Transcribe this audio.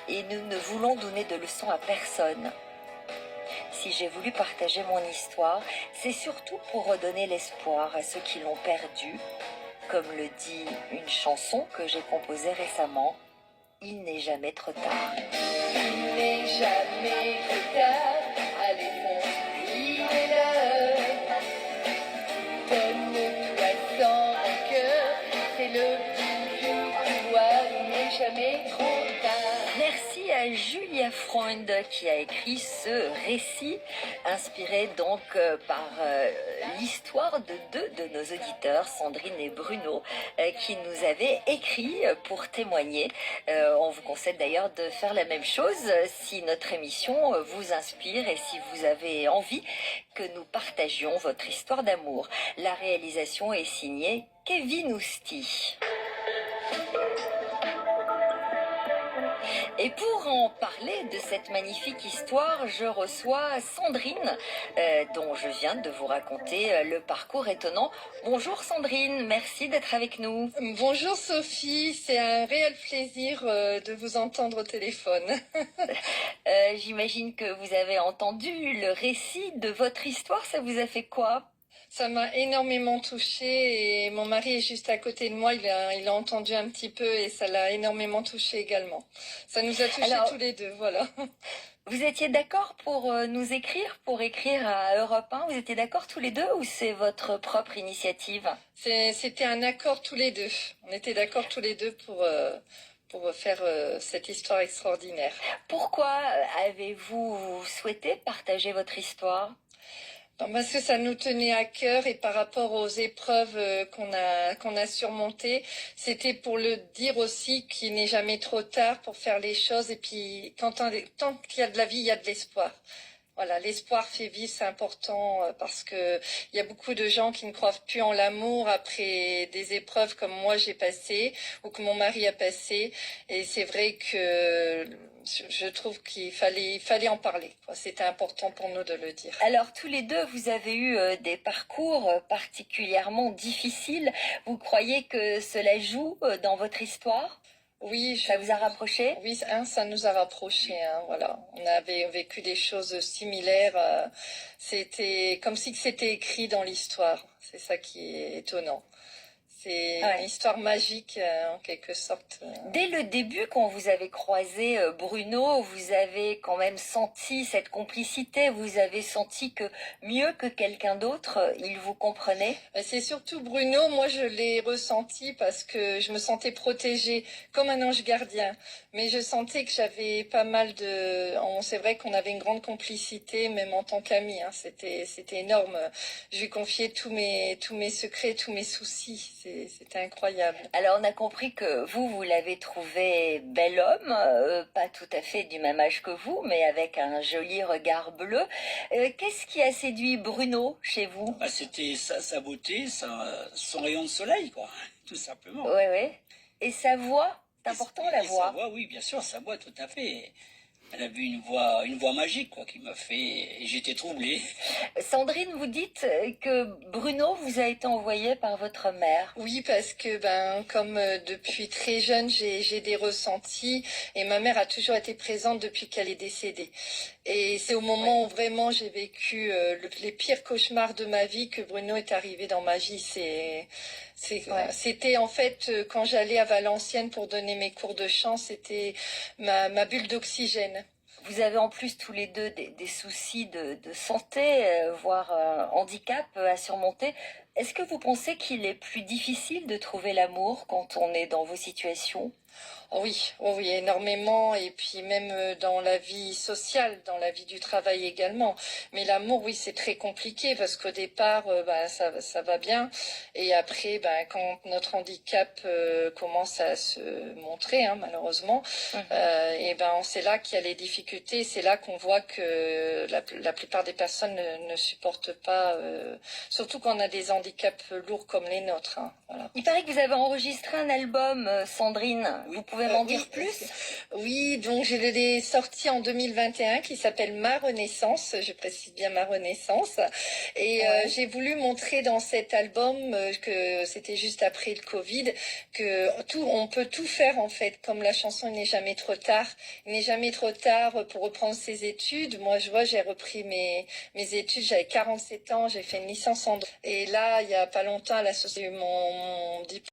et nous ne voulons donner de leçons à personne. Si j'ai voulu partager mon histoire, c'est surtout pour redonner l'espoir à ceux qui l'ont perdu. Comme le dit une chanson que j'ai composée récemment, il n'est jamais trop tard. Il n'est jamais trop tard, allez fonce, il est l'heure. Donne-toi sans rancœur, c'est le but du pouvoir, il n'est jamais trop tard. Merci à Julia Freund qui a écrit ce récit, inspiré donc par l'histoire de deux de nos auditeurs, Sandrine et Bruno, qui nous avaient écrit pour témoigner. On vous conseille d'ailleurs de faire la même chose si notre émission vous inspire et si vous avez envie que nous partagions votre histoire d'amour. La réalisation est signée Kevin Ousti. Et pour en parler de cette magnifique histoire, je reçois Sandrine, dont je viens de vous raconter le parcours étonnant. Bonjour Sandrine, merci d'être avec nous. Bonjour Sophie, c'est un réel plaisir de vous entendre au téléphone. J'imagine que vous avez entendu le récit de votre histoire, ça vous a fait quoi ? Ça m'a énormément touchée et mon mari est juste à côté de moi, il a entendu un petit peu et ça l'a énormément touché également. Ça nous a touchés tous les deux, voilà. Vous étiez d'accord pour nous écrire, pour écrire à Europe 1 ? Vous étiez d'accord tous les deux ou c'est votre propre initiative ? C'était un accord tous les deux. On était d'accord tous les deux pour faire cette histoire extraordinaire. Pourquoi avez-vous souhaité partager votre histoire ? Parce que ça nous tenait à cœur et par rapport aux épreuves qu'on a surmontées, c'était pour le dire aussi qu'il n'est jamais trop tard pour faire les choses et puis tant qu'il y a de la vie, il y a de l'espoir. Voilà, l'espoir fait vivre, c'est important parce que il y a beaucoup de gens qui ne croient plus en l'amour après des épreuves comme moi j'ai passé ou que mon mari a passé. Et c'est vrai que je trouve qu'il fallait en parler. C'était important pour nous de le dire. Alors tous les deux, vous avez eu des parcours particulièrement difficiles. Vous croyez que cela joue dans votre histoire ? Oui, ça vous a rapproché ? Oui, ça nous a rapprochés. Voilà, on avait vécu des choses similaires. C'était comme si c'était écrit dans l'histoire. C'est ça qui est étonnant. C'est une histoire magique en quelque sorte. Dès le début, quand vous avez croisé Bruno, vous avez quand même senti cette complicité. Vous avez senti que mieux que quelqu'un d'autre, il vous comprenait ? C'est surtout Bruno. Moi, je l'ai ressenti parce que je me sentais protégée comme un ange gardien. Mais je sentais que j'avais pas mal de... C'est vrai qu'on avait une grande complicité, même en tant qu'amis. C'était énorme. Je lui confiais tous mes secrets, tous mes soucis. C'était incroyable. Alors on a compris que vous l'avez trouvé bel homme, pas tout à fait du même âge que vous, mais avec un joli regard bleu. Qu'est-ce qui a séduit Bruno chez vous ? C'était sa beauté, son rayon de soleil, quoi, tout simplement. Oui. Et sa voix, c'est important la voix. Sa voix, oui, bien sûr, sa voix, tout à fait. Elle avait une voix magique, quoi, qui m'a fait... Et j'étais troublé. Sandrine, vous dites que Bruno vous a été envoyé par votre mère. Oui, parce que comme depuis très jeune, j'ai des ressentis et ma mère a toujours été présente depuis qu'elle est décédée. Et c'est au moment où vraiment j'ai vécu les pires cauchemars de ma vie que Bruno est arrivé dans ma vie. C'était en fait quand j'allais à Valenciennes pour donner mes cours de chant, c'était ma bulle d'oxygène. Vous avez en plus tous les deux des soucis de santé, voire handicap à surmonter. Est-ce que vous pensez qu'il est plus difficile de trouver l'amour quand on est dans vos situations ? Oui, énormément. Et puis même dans la vie sociale, dans la vie du travail également. Mais l'amour, oui, c'est très compliqué parce qu'au départ, ça va bien. Et après, quand notre handicap commence à se montrer, malheureusement, c'est là qu'il y a les difficultés. C'est là qu'on voit que la plupart des personnes ne supportent pas, surtout quand on a des handicaps. handicap lourd comme les nôtres. Hein, voilà. Il paraît que vous avez enregistré un album, Sandrine. Oui. Vous pouvez m'en Oui, dire plus? Oui, donc je l'ai sorti en 2021 qui s'appelle Ma Renaissance, je précise bien Ma Renaissance. Et Ouais. j'ai voulu montrer dans cet album que c'était juste après le Covid, que on peut tout faire en fait, comme la chanson Il n'est jamais trop tard. Il n'est jamais trop tard pour reprendre ses études. Moi, je vois, j'ai repris mes études, j'avais 47 ans, j'ai fait une licence en droit. Et là, il y a pas longtemps, à la société, mon diplôme